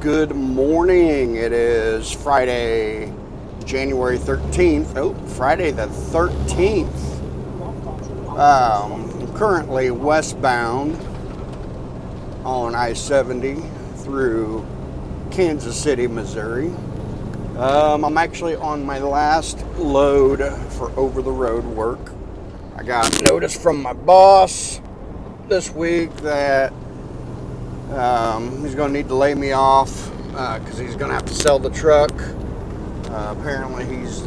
Good morning. It is Friday, January 13th. Oh, Friday the 13th. I'm currently westbound on I-70 through Kansas City, Missouri. I'm actually on my last load for over-the-road work. I got notice from my boss this week that he's going to need to lay me off because he's going to have to sell the truck. Apparently he's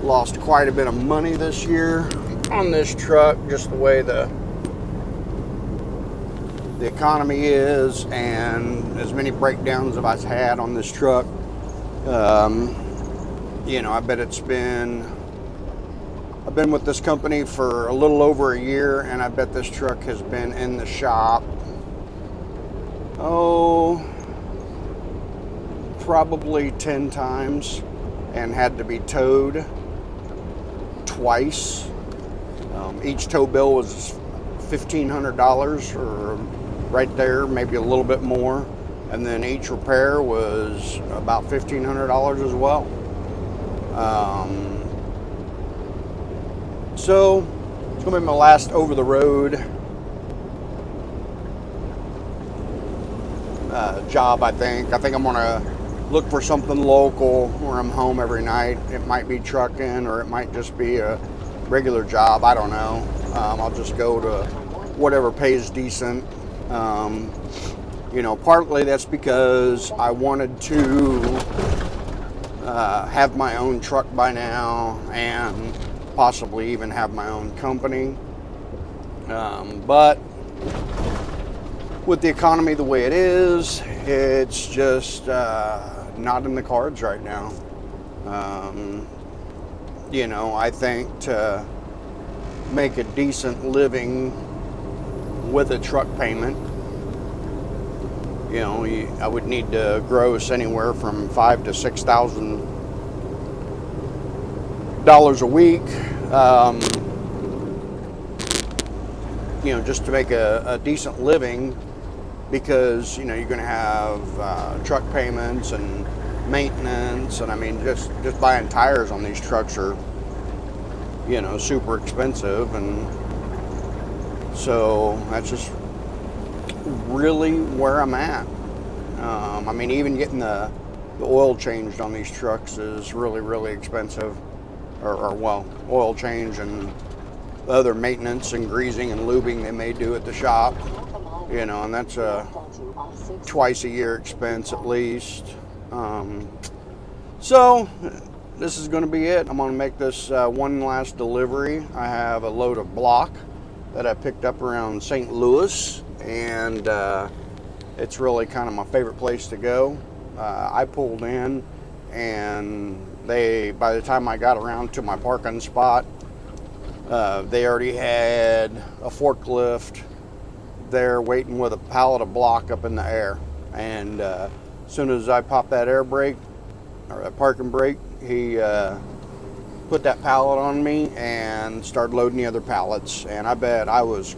lost quite a bit of money this year on this truck, just the way the economy is, and as many breakdowns as I've had on this truck. I bet I've been with this company for a little over a year, and I bet this truck has been in the shop probably 10 times and had to be towed twice. Each tow bill was $1,500 or right there, maybe a little bit more. And then each repair was about $1,500 as well. So it's going to be my last over-the-road job, I think. I think I'm going to look for something local where I'm home every night. It might be trucking, or it might just be a regular job. I don't know. I'll just go to whatever pays decent. Partly that's because I wanted to have my own truck by now and possibly even have my own company. But with the economy the way it is, it's just not in the cards right now. I think to make a decent living with a truck payment, I would need to gross anywhere from $5,000 to $6,000 a week, just to make a decent living, because you're going to have truck payments and maintenance, and I mean just buying tires on these trucks are super expensive, and so that's just really where I'm at. Even getting the oil changed on these trucks is really expensive, or oil change and other maintenance and greasing and lubing they may do at the shop, and that's a twice a year expense at least. So this is going to be it. I'm going to make this one last delivery. I have a load of block that I picked up around St. Louis, and it's really kind of my favorite place to go. I pulled in, and by the time I got around to my parking spot, they already had a forklift there waiting with a pallet of block up in the air. And as soon as I popped that air brake, or that parking brake, he put that pallet on me and started loading the other pallets. And I bet I was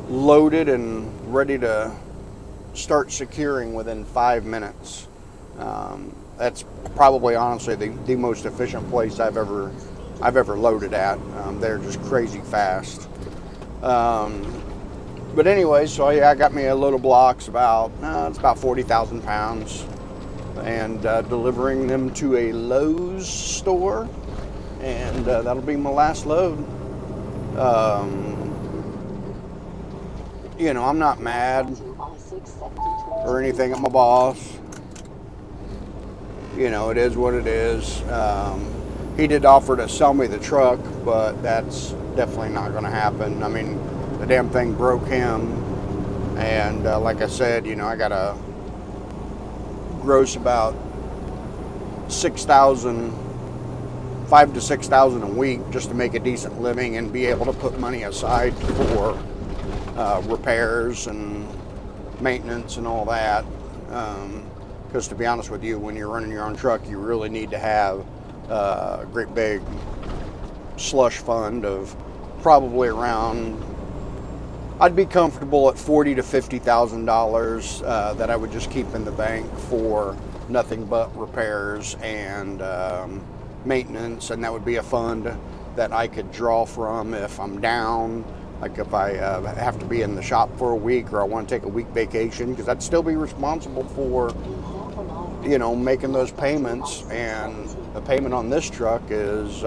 loaded and ready to start securing within 5 minutes. That's probably honestly the most efficient place I've ever loaded at. They're just crazy fast. But anyway, so yeah, I got me a load of blocks, it's about 40,000 pounds, and delivering them to a Lowe's store, and that'll be my last load. I'm not mad or anything at my boss. It is what it is. He did offer to sell me the truck, but that's definitely not going to happen. The damn thing broke him, and like I said, I got to gross about $5,000 to $6,000 a week just to make a decent living and be able to put money aside for repairs and maintenance and all that. Because to be honest with you, when you're running your own truck, you really need to have a great big slush fund of probably around I'd be comfortable at $40,000 to $50,000 that I would just keep in the bank for nothing but repairs and maintenance, and that would be a fund that I could draw from if I'm down, like if I have to be in the shop for a week, or I want to take a week vacation, because I'd still be responsible for, you know, making those payments. And the payment on this truck is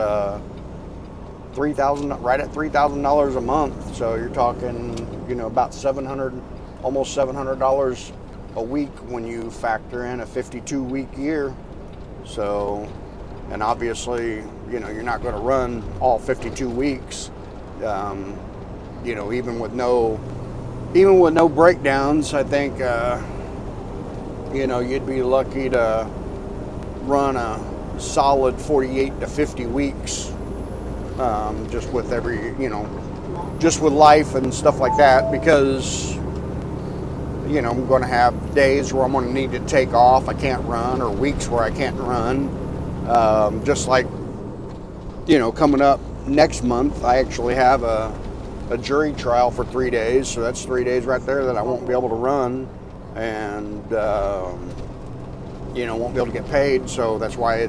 $3,000, right at $3,000 a month. So you're talking, you know, about $700, almost $700 a week when you factor in a 52-week year. So, and obviously, you know, you're not going to run all 52 weeks. You know, even with no breakdowns, I think, you know, you'd be lucky to run a solid 48 to 50 weeks, just with every, you know, just with life and stuff like that, because, you know, I'm going to have days where I'm going to need to take off, I can't run, or weeks where I can't run. Just like, you know, coming up next month, I actually have a jury trial for 3 days, so that's 3 days right there that I won't be able to run, and you know, won't be able to get paid. So that's why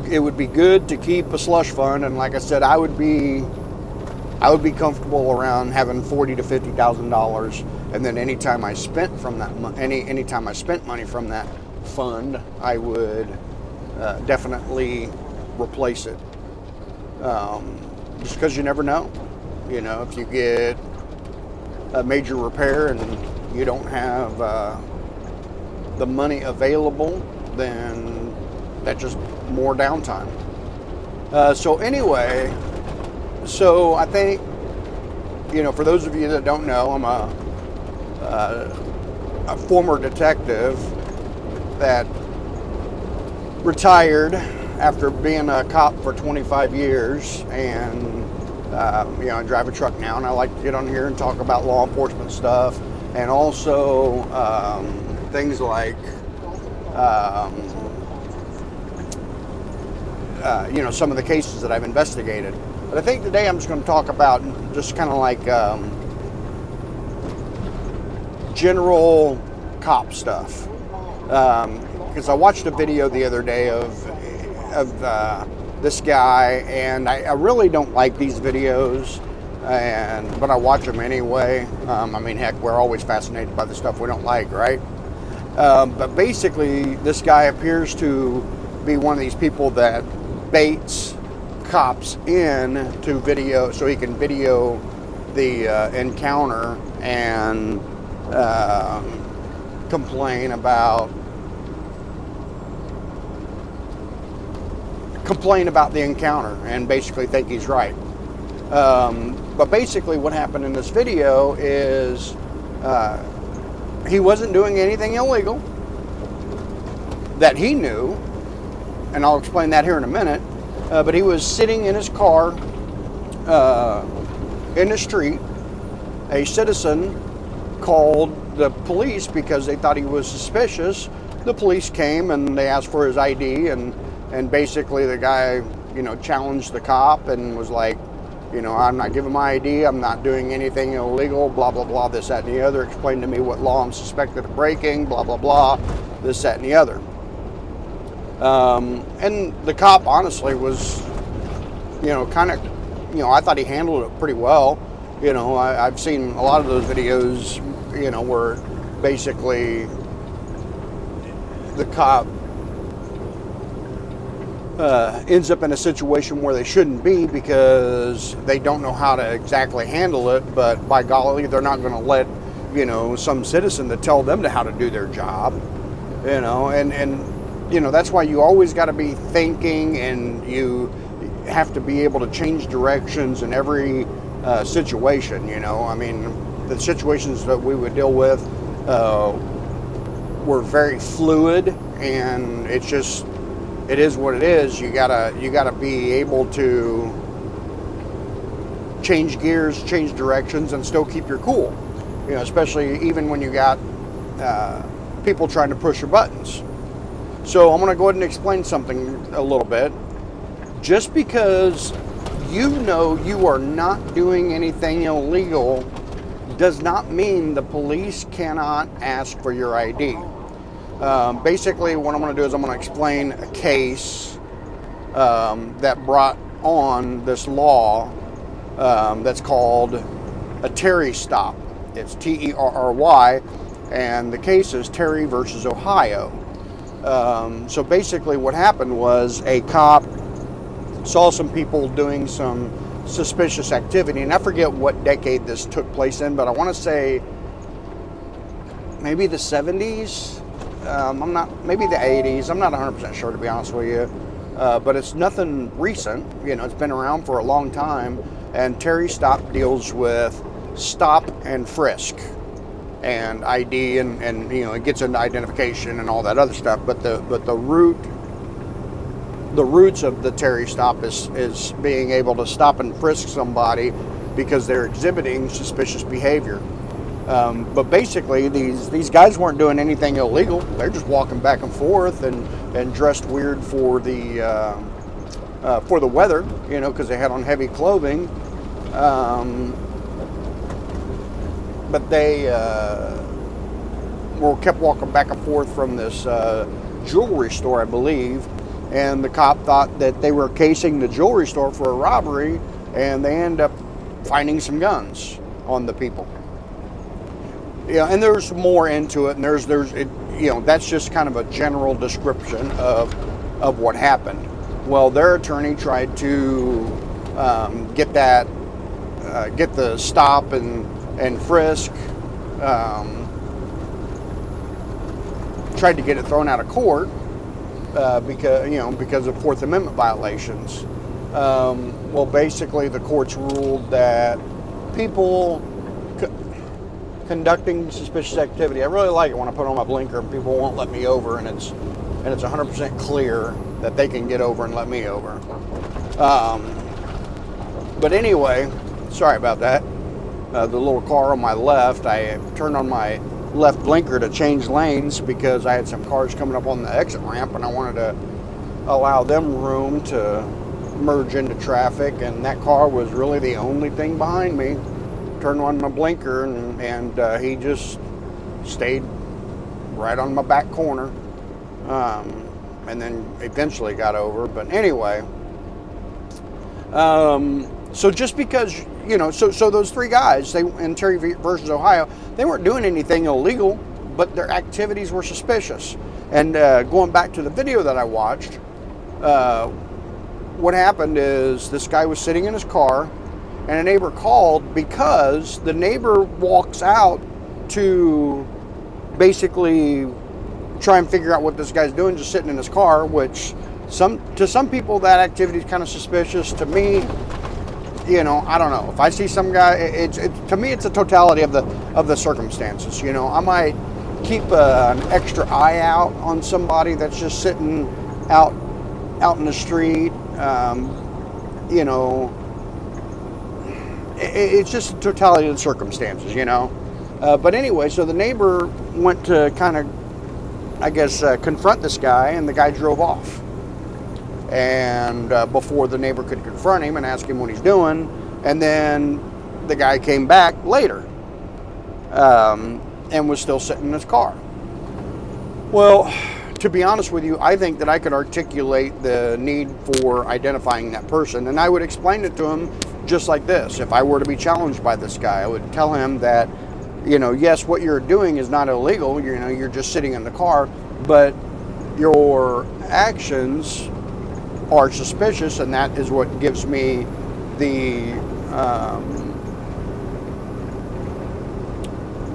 it would be good to keep a slush fund. And like I said, I would be comfortable around having $40,000 to $50,000, and then anytime I spent from that anytime I spent money from that fund, I would definitely replace it, just because you never know. You know, if you get a major repair and you don't have the money available, then that's just more downtime. So anyway, so I think, you know, for those of you that don't know, I'm a former detective that retired after being a cop for 25 years, and you know, I drive a truck now, and I like to get on here and talk about law enforcement stuff, and also things like you know, some of the cases that I've investigated. But I think today I'm just going to talk about just kind of like general cop stuff, because I watched a video the other day of this guy, and I really don't like these videos, but I watch them anyway. I mean, heck, we're always fascinated by the stuff we don't like, right? But basically, this guy appears to be one of these people that baits cops in to video, so he can video the encounter and complain about the encounter, and basically think he's right. But basically what happened in this video is he wasn't doing anything illegal that he knew, and I'll explain that here in a minute. But he was sitting in his car in the street. A citizen called the police because they thought he was suspicious. The police came and they asked for his ID, and basically the guy, you know, challenged the cop and was like, you know, I'm not giving my ID, I'm not doing anything illegal, blah, blah, blah, this, that, and the other. Explain to me what law I'm suspected of breaking, blah, blah, blah, this, that, and the other. And the cop honestly was, you know, kind of, you know, I thought he handled it pretty well. You know, I've seen a lot of those videos, you know, where basically the cop ends up in a situation where they shouldn't be because they don't know how to exactly handle it, but by golly, they're not going to let, you know, some citizen to tell them how to do their job, you know, and you know, that's why you always got to be thinking, and you have to be able to change directions in every situation, you know. I mean, the situations that we would deal with were very fluid, and it's just, it is what it is. You gotta be able to change gears, change directions, and still keep your cool. You know, especially even when you got people trying to push your buttons. So I'm going to go ahead and explain something a little bit. Just because you know you are not doing anything illegal does not mean the police cannot ask for your ID. Basically, what I'm going to do is I'm going to explain a case that brought on this law that's called a Terry stop. It's Terry, and the case is Terry versus Ohio. So basically what happened was a cop saw some people doing some suspicious activity, and I forget what decade this took place in, but I want to say maybe the 70s. Maybe the 80s. I'm not 100% sure, to be honest with you. But it's nothing recent. You know, it's been around for a long time. And Terry stop deals with stop and frisk and ID, and you know, it gets into identification and all that other stuff. But the roots of the Terry stop is being able to stop and frisk somebody because they're exhibiting suspicious behavior. But basically, these guys weren't doing anything illegal. They're just walking back and forth and dressed weird for the weather, you know, because they had on heavy clothing. But they kept walking back and forth from this jewelry store, I believe. And the cop thought that they were casing the jewelry store for a robbery, and they end up finding some guns on the people. Yeah, and there's more into it, and you know, that's just kind of a general description of what happened. Well, their attorney tried to get the stop and frisk, tried to get it thrown out of court because of Fourth Amendment violations. Well, basically, the courts ruled that people conducting suspicious activity. I really like it when I put on my blinker and people won't let me over, and it's 100% clear that they can get over and let me over. But anyway, sorry about that. The little car on my left, I turned on my left blinker to change lanes because I had some cars coming up on the exit ramp, and I wanted to allow them room to merge into traffic, and that car was really the only thing behind me. Turned on my blinker, and he just stayed right on my back corner, and then eventually got over. But anyway, so just because, you know, so those three guys, in Terry versus Ohio, they weren't doing anything illegal, but their activities were suspicious. And going back to the video that I watched, what happened is this guy was sitting in his car, and a neighbor called because the neighbor walks out to basically try and figure out what this guy's doing, just sitting in his car, which to some people that activity is kind of suspicious. To me, you know, I don't know. If I see some guy, to me it's a totality of the circumstances. You know, I might keep an extra eye out on somebody that's just sitting out in the street. You know, it's just a totality of the circumstances, you know. But anyway, so the neighbor went to kind of, I guess, confront this guy, and the guy drove off. And before the neighbor could confront him and ask him what he's doing, and then the guy came back later and was still sitting in his car. Well, to be honest with you, I think that I could articulate the need for identifying that person, and I would explain it to him just like this. If I were to be challenged by this guy, I would tell him that, you know, yes, what you're doing is not illegal. You know, you're just sitting in the car, but your actions are suspicious, and that is what gives me the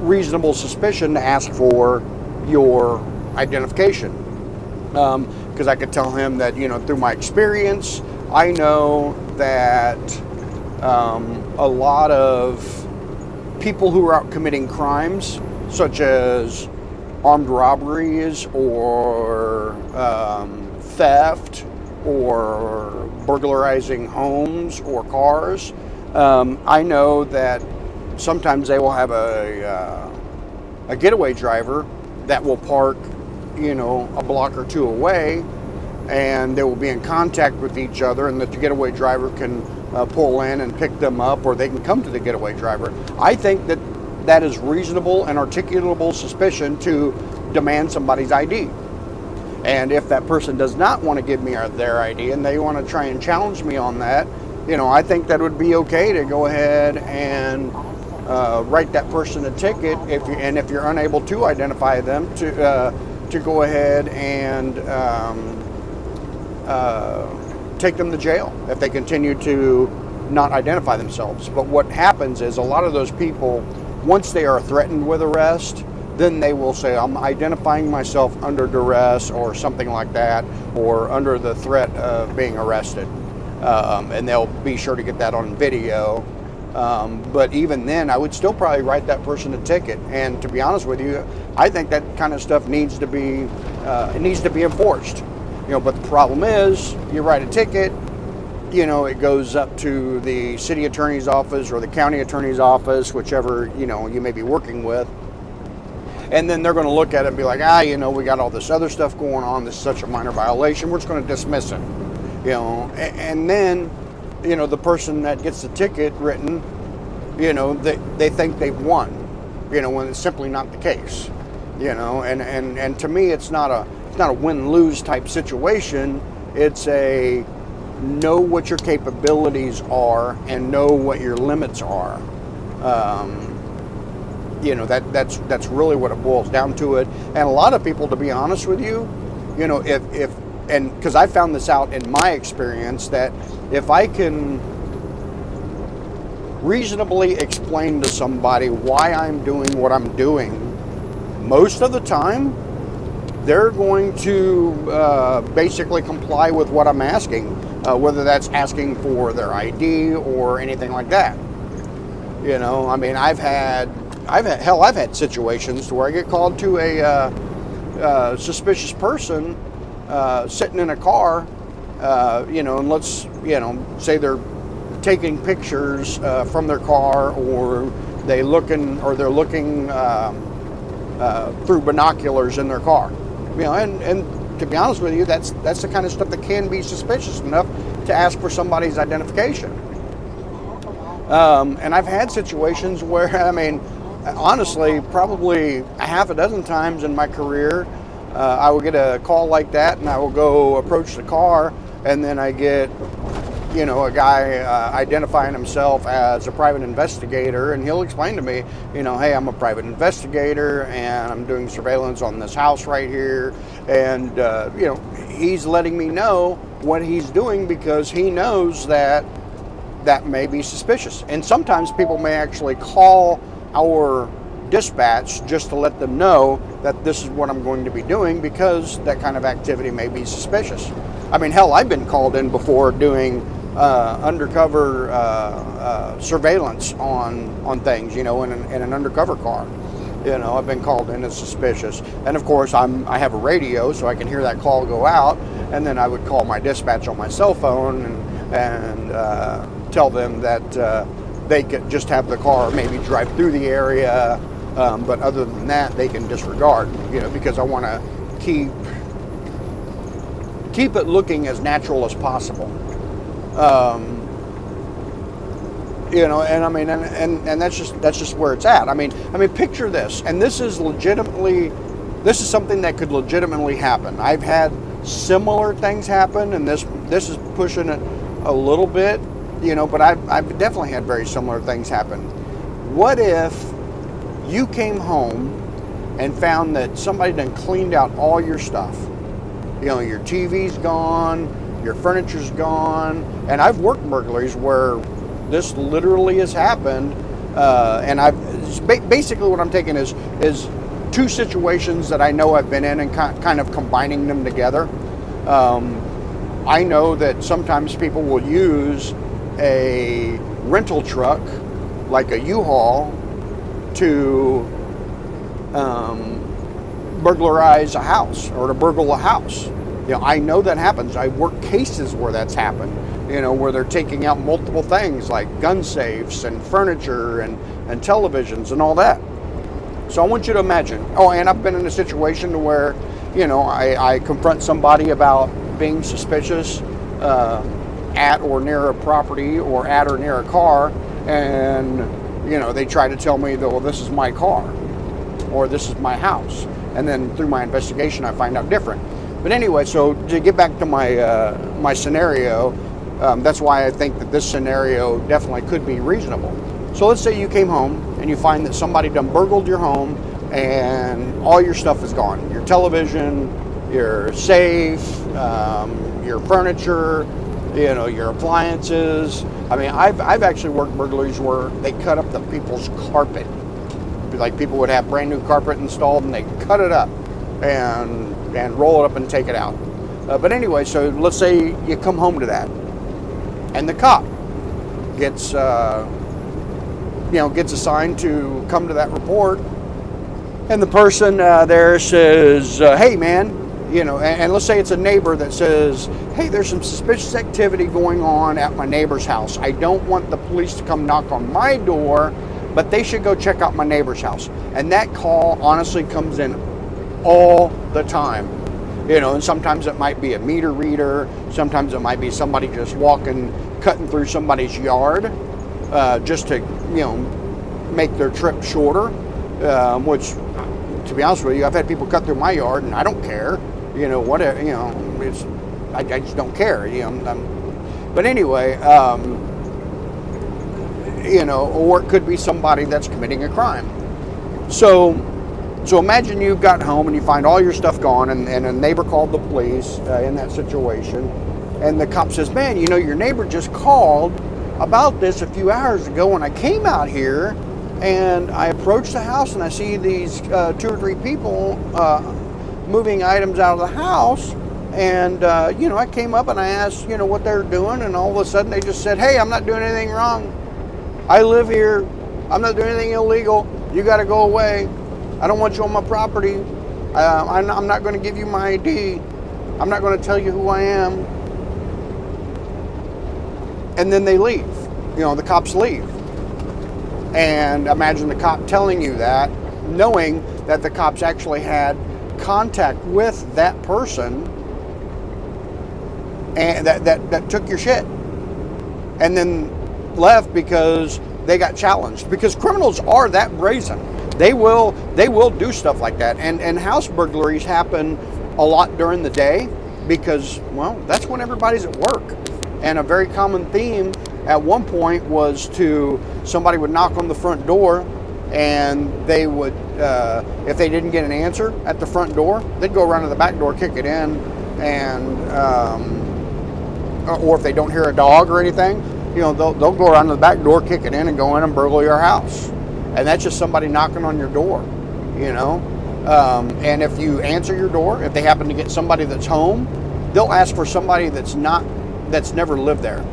reasonable suspicion to ask for your identification. Because I could tell him that, you know, through my experience, I know that a lot of people who are out committing crimes, such as armed robberies or theft or burglarizing homes or cars, I know that sometimes they will have a getaway driver that will park, you know, a block or two away, and they will be in contact with each other, and that the getaway driver can pull in and pick them up, or they can come to the getaway driver. I think that that is reasonable and articulable suspicion to demand somebody's ID. And if that person does not want to give me their ID and they want to try and challenge me on that, I think that would be okay to go ahead and write that person a ticket. If you're unable to identify them, to go ahead and take them to jail if they continue to not identify themselves. But what happens is a lot of those people, once they are threatened with arrest, then they will say, I'm identifying myself under duress or something like that, or under the threat of being arrested. And they'll be sure to get that on video. But even then, I would still probably write that person a ticket. And to be honest with you, I think that kind of stuff needs to be enforced. But the problem is, you write a ticket, it goes up to the city attorney's office or the county attorney's office, whichever, you may be working with. And then they're going to look at it and be like, we got all this other stuff going on. This is such a minor violation. We're just going to dismiss it. And then, the person that gets the ticket written, they think they've won, when it's simply not the case, and to me, it's not a win-lose type situation. It's a know what your capabilities are and know what your limits are. That's really what it boils down to it. And a lot of people, to be honest with you, and because I found this out in my experience, that if I can reasonably explain to somebody why I'm doing what I'm doing, most of the time, they're going to basically comply with what I'm asking, whether that's asking for their ID or anything like that. I've had situations to where I get called to a suspicious person sitting in a car, and let's, say they're taking pictures from their car, or they're looking through binoculars in their car. And to be honest with you, that's the kind of stuff that can be suspicious enough to ask for somebody's identification. And I've had situations where, honestly, probably a half a dozen times in my career, I will get a call like that, and I will go approach the car, and then I get, a guy identifying himself as a private investigator, and he'll explain to me, hey, I'm a private investigator, and I'm doing surveillance on this house right here, and, he's letting me know what he's doing because he knows that may be suspicious. And sometimes people may actually call our dispatch just to let them know that this is what I'm going to be doing, because that kind of activity may be suspicious. Hell, I've been called in before doing undercover surveillance on things, in an undercover car. I've been called in as suspicious. And of course, I have a radio, so I can hear that call go out, and then I would call my dispatch on my cell phone and tell them that they could just have the car maybe drive through the area, but other than that, they can disregard, because I want to keep it looking as natural as possible. And that's just where it's at. Picture this, and this is something that could legitimately happen. I've had similar things happen, and this is pushing it a little bit, but I've definitely had very similar things happen. What if you came home and found that somebody done cleaned out all your stuff? Your TV's gone, your furniture's gone, and I've worked burglaries where this literally has happened, and basically what I'm taking is two situations that I know I've been in and kind of combining them together. I know that sometimes people will use a rental truck, like a U-Haul, to burglarize a house or to burgle a house. I know that happens. I work cases where that's happened, where they're taking out multiple things like gun safes and furniture and televisions and all that. So I want you to imagine. Oh, and I've been in a situation where, I confront somebody about being suspicious at or near a property or at or near a car, and they try to tell me that, well, this is my car or this is my house. And then through my investigation, I find out different. But anyway, so to get back to my scenario, that's why I think that this scenario definitely could be reasonable. So let's say you came home and you find that somebody done burgled your home and all your stuff is gone. Your television, your safe, your furniture, your appliances. I mean, I've actually worked burglaries where they cut up the people's carpet. Like people would have brand new carpet installed and they cut it up and roll it up and take it out. But anyway, so let's say you come home to that and the cop gets gets assigned to come to that report, and the person there says, hey man, and let's say it's a neighbor that says, hey, there's some suspicious activity going on at my neighbor's house. I don't want the police to come knock on my door, but they should go check out my neighbor's house. And that call honestly comes in all the time. And sometimes it might be a meter reader, sometimes it might be somebody just cutting through somebody's yard, just to, make their trip shorter, which, to be honest with you, I've had people cut through my yard and I don't care, I just don't care, but anyway, or it could be somebody that's committing a crime. So imagine you got home and you find all your stuff gone, and a neighbor called the police in that situation, and the cop says, man, your neighbor just called about this a few hours ago, and I came out here and I approached the house and I see these 2 or 3 people moving items out of the house, and I came up and I asked what they were doing, and all of a sudden they just said, hey, I'm not doing anything wrong. I live here. I'm not doing anything illegal. You got to go away. I don't want you on my property. I'm not going to give you my ID. I'm not going to tell you who I am. And then they leave. The cops leave. And imagine the cop telling you that, knowing that the cops actually had contact with that person and that took your shit and then left because they got challenged. Because criminals are that brazen. They will do stuff like that. And house burglaries happen a lot during the day because, well, that's when everybody's at work. And a very common theme at one point was somebody would knock on the front door, and they would, if they didn't get an answer at the front door, they'd go around to the back door, kick it in, and or if they don't hear a dog or anything, they'll go around to the back door, kick it in, and go in and burgle your house. And that's just somebody knocking on your door, and if you answer your door, if they happen to get somebody that's home, they'll ask for somebody that's never lived there.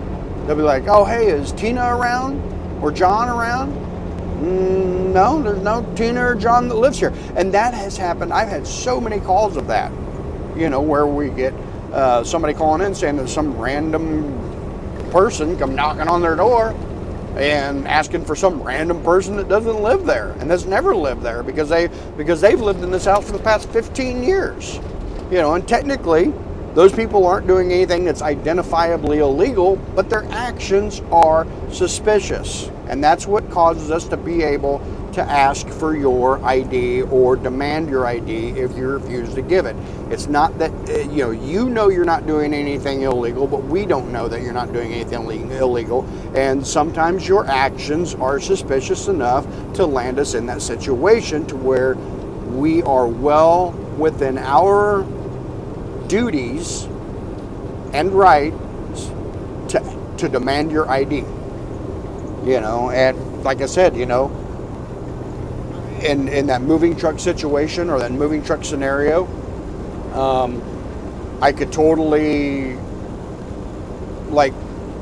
They'll be like, oh, hey, is Tina around or John around? No, there's no Tina or John that lives here. And that has happened. I've had so many calls of that, where we get somebody calling in saying that some random person come knocking on their door and asking for some random person that doesn't live there and that's never lived there because they've lived in this house for the past 15 years. And technically, those people aren't doing anything that's identifiably illegal, but their actions are suspicious. And that's what causes us to be able to ask for your ID or demand your ID if you refuse to give it. It's not that, you're not doing anything illegal, but we don't know that you're not doing anything illegal. And sometimes your actions are suspicious enough to land us in that situation to where we are well within our duties and rights to demand your ID. And like I said, in that moving truck situation or that moving truck scenario, I could totally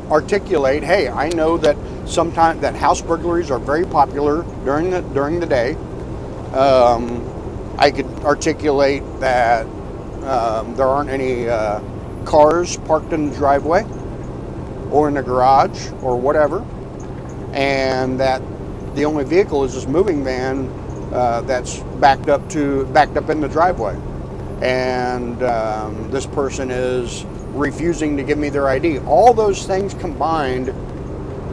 articulate, hey, I know that sometimes that house burglaries are very popular during the day. I could articulate that there aren't any cars parked in the driveway or in the garage or whatever, and that the only vehicle is this moving van that's backed up in the driveway, and this person is refusing to give me their ID. All those things combined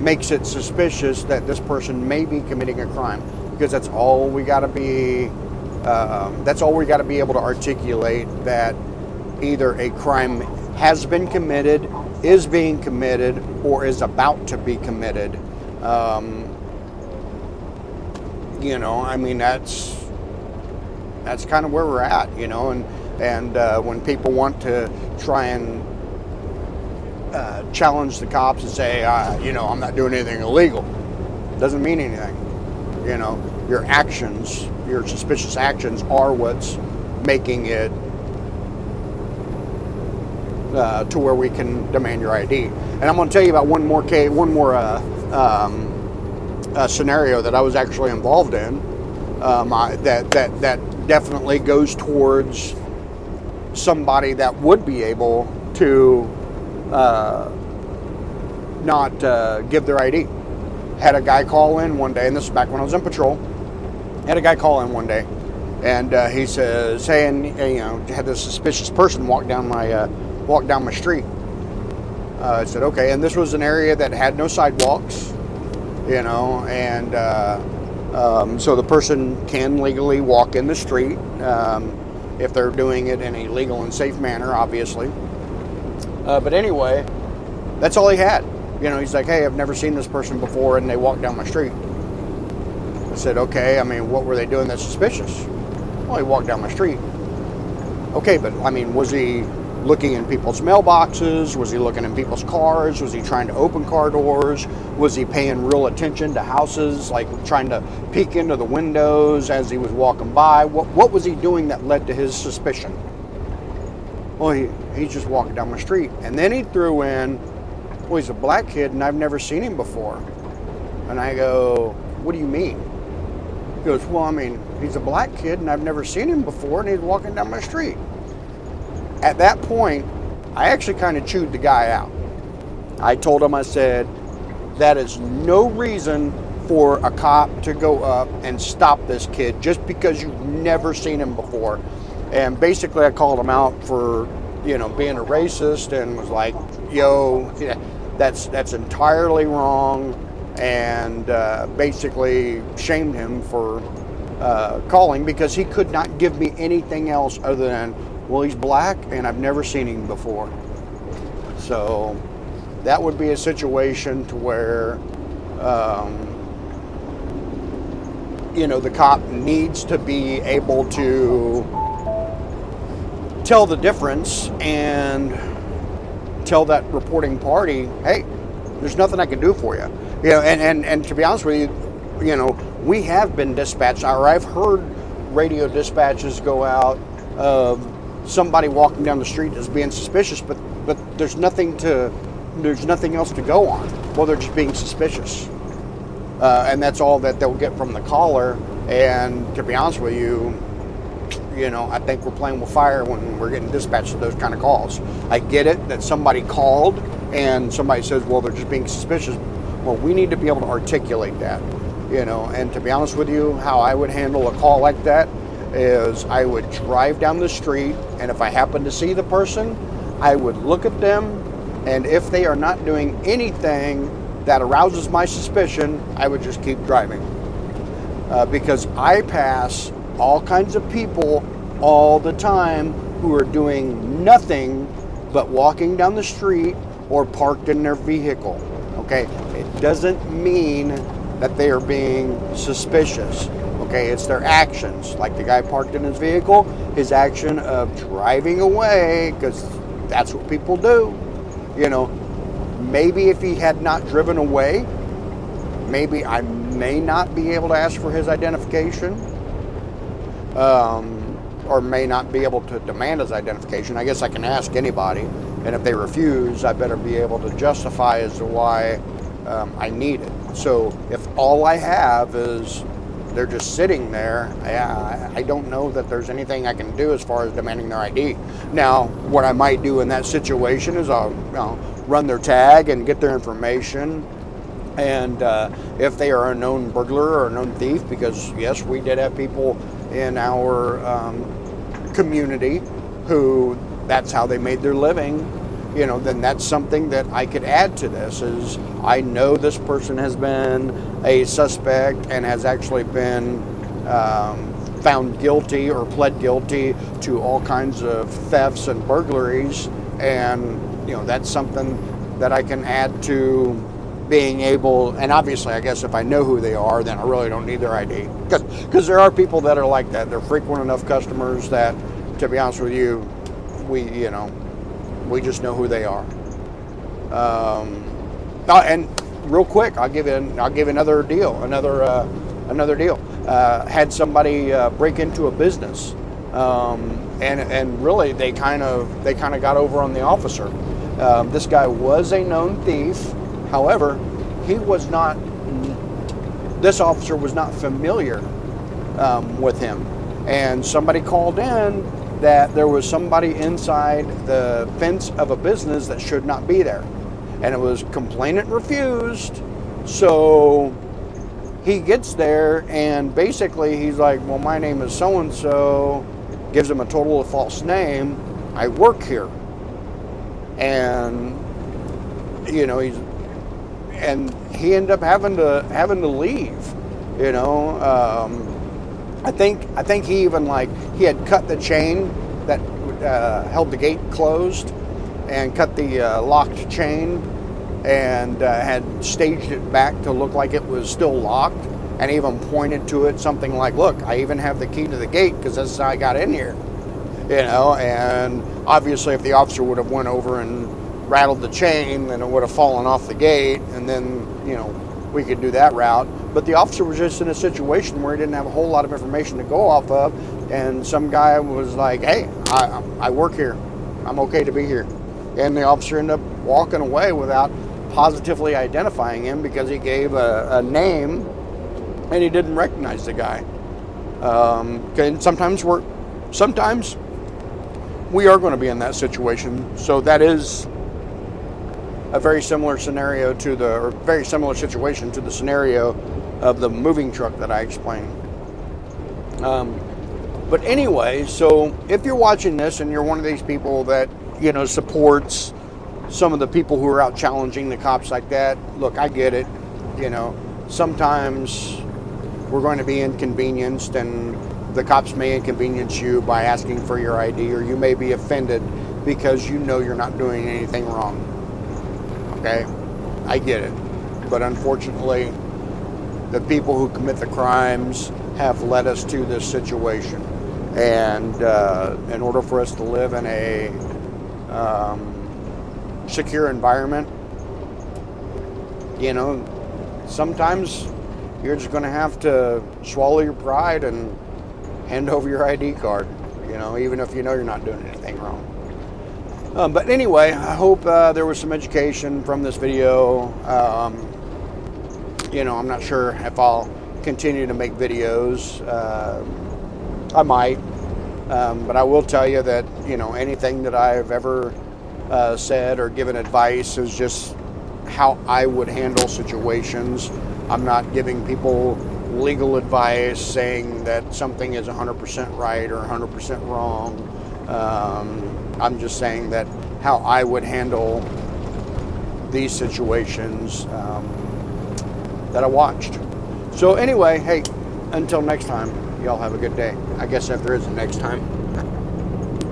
makes it suspicious that this person may be committing a crime, because that's all we got to be. That's all we got to be able to articulate, that either a crime has been committed, is being committed, or is about to be committed. You know, I mean, that's kind of where we're at, you know, and when people want to try and challenge the cops and say, you know, I'm not doing anything illegal, doesn't mean anything. You know, your actions, your suspicious actions, are what's making it to where we can demand your ID. And I'm going to tell you about one more scenario that I was actually involved in. That definitely goes towards somebody that would be able to not give their ID. Had a guy call in one day, and this is back when I was in patrol. Had a guy call in one day, and he says, "Hey, and you know, had this suspicious person walk down my street." I said, "Okay," and this was an area that had no sidewalks, you know, and so the person can legally walk in the street if they're doing it in a legal and safe manner, obviously. But anyway, that's all he had. You know, he's like, "Hey, I've never seen this person before, and they walked down my street." I said, "Okay, I mean, what were they doing that's suspicious?" "Well, he walked down my street." "Okay, but I mean, was he looking in people's mailboxes? Was he looking in people's cars? Was he trying to open car doors? Was he paying real attention to houses, like trying to peek into the windows as he was walking by? What was he doing that led to his suspicion?" "Well, he's just walking down my street." And then he threw in, "Well, he's a black kid and I've never seen him before." And I go, "What do you mean?" He goes, "Well, I mean, he's a black kid and I've never seen him before, and he's walking down my street." At that point, I actually kind of chewed the guy out. I told him, I said, "That is no reason for a cop to go up and stop this kid just because you've never seen him before." And basically I called him out for, you know, being a racist, and was like, "Yo, yeah, that's entirely wrong," and basically shamed him for calling, because he could not give me anything else other than, "Well, he's black and I've never seen him before." So that would be a situation to where, you know, the cop needs to be able to tell the difference and tell that reporting party, "Hey, there's nothing I can do for you." You know, and to be honest with you, you know, we have been dispatched, or I've heard radio dispatches go out of somebody walking down the street as being suspicious, but there's nothing else to go on. Well, they're just being suspicious, and that's all that they'll get from the caller. And to be honest with you, you know, I think we're playing with fire when we're getting dispatched to those kind of calls. I get it that somebody called and somebody says, "Well, they're just being suspicious." Well, we need to be able to articulate that, you know. And to be honest with you, how I would handle a call like that is I would drive down the street, and if I happen to see the person, I would look at them, and if they are not doing anything that arouses my suspicion, I would just keep driving. Because I pass all kinds of people all the time who are doing nothing but walking down the street or parked in their vehicle. Okay, it doesn't mean that they are being suspicious. Okay, it's their actions. Like the guy parked in his vehicle, his action of driving away, because that's what people do. You know, maybe if he had not driven away, maybe I may not be able to ask for his identification, or may not be able to demand his identification. I guess I can ask anybody, and if they refuse, I better be able to justify as to why I need it. So if all I have is they're just sitting there, I don't know that there's anything I can do as far as demanding their ID. Now, what I might do in that situation is I'll run their tag and get their information. And if they are a known burglar or a known thief, because yes, we did have people in our community who that's how they made their living, you know, then that's something that I could add to this. Is I know this person has been a suspect and has actually been found guilty or pled guilty to all kinds of thefts and burglaries, and you know, that's something that I can add to being able. And obviously, I guess if I know who they are, then I really don't need their ID, because there are people that are like that. They're frequent enough customers that, to be honest with you, we just know who they are. And real quick, I'll give another deal. Another deal. Had somebody break into a business, and really they kind of got over on the officer. This guy was a known thief. However, this officer was not familiar with him, and somebody called in that there was somebody inside the fence of a business that should not be there, and it was complainant refused. So he gets there, and basically he's like, well, my name is so and so, gives him a total of false name. I work here. And you know, he ended up having to leave. You know, I think he even, he had cut the chain that held the gate closed, and cut the locked chain, and had staged it back to look like it was still locked, and even pointed to it something like, look, I even have the key to the gate because that's how I got in here. You know, and obviously if the officer would have went over and rattled the chain, then it would have fallen off the gate, and then, you know, we could do that route. But the officer was just in a situation where he didn't have a whole lot of information to go off of, and some guy was like, hey, I work here, I'm okay to be here. And the officer ended up walking away without positively identifying him, because he gave a name and he didn't recognize the guy. And sometimes we are going to be in that situation. So that is a very similar scenario very similar situation to the scenario of the moving truck that I explained. But anyway, so if you're watching this and you're one of these people that, you know, supports some of the people who are out challenging the cops like that, look, I get it. You know, sometimes we're going to be inconvenienced, and the cops may inconvenience you by asking for your ID, or you may be offended because you know you're not doing anything wrong. Okay, I get it. But unfortunately, the people who commit the crimes have led us to this situation. And in order for us to live in a secure environment, you know, sometimes you're just going to have to swallow your pride and hand over your ID card, you know, even if you know you're not doing anything wrong. But anyway, I hope there was some education from this video. You know, I'm not sure if I'll continue to make videos. I might, but I will tell you that, you know, anything that I've ever said or given advice is just how I would handle situations. I'm not giving people legal advice saying that something is 100% right or 100% wrong. I'm just saying that how I would handle these situations that I watched. So anyway, hey, until next time, y'all have a good day. I guess if there is a next time.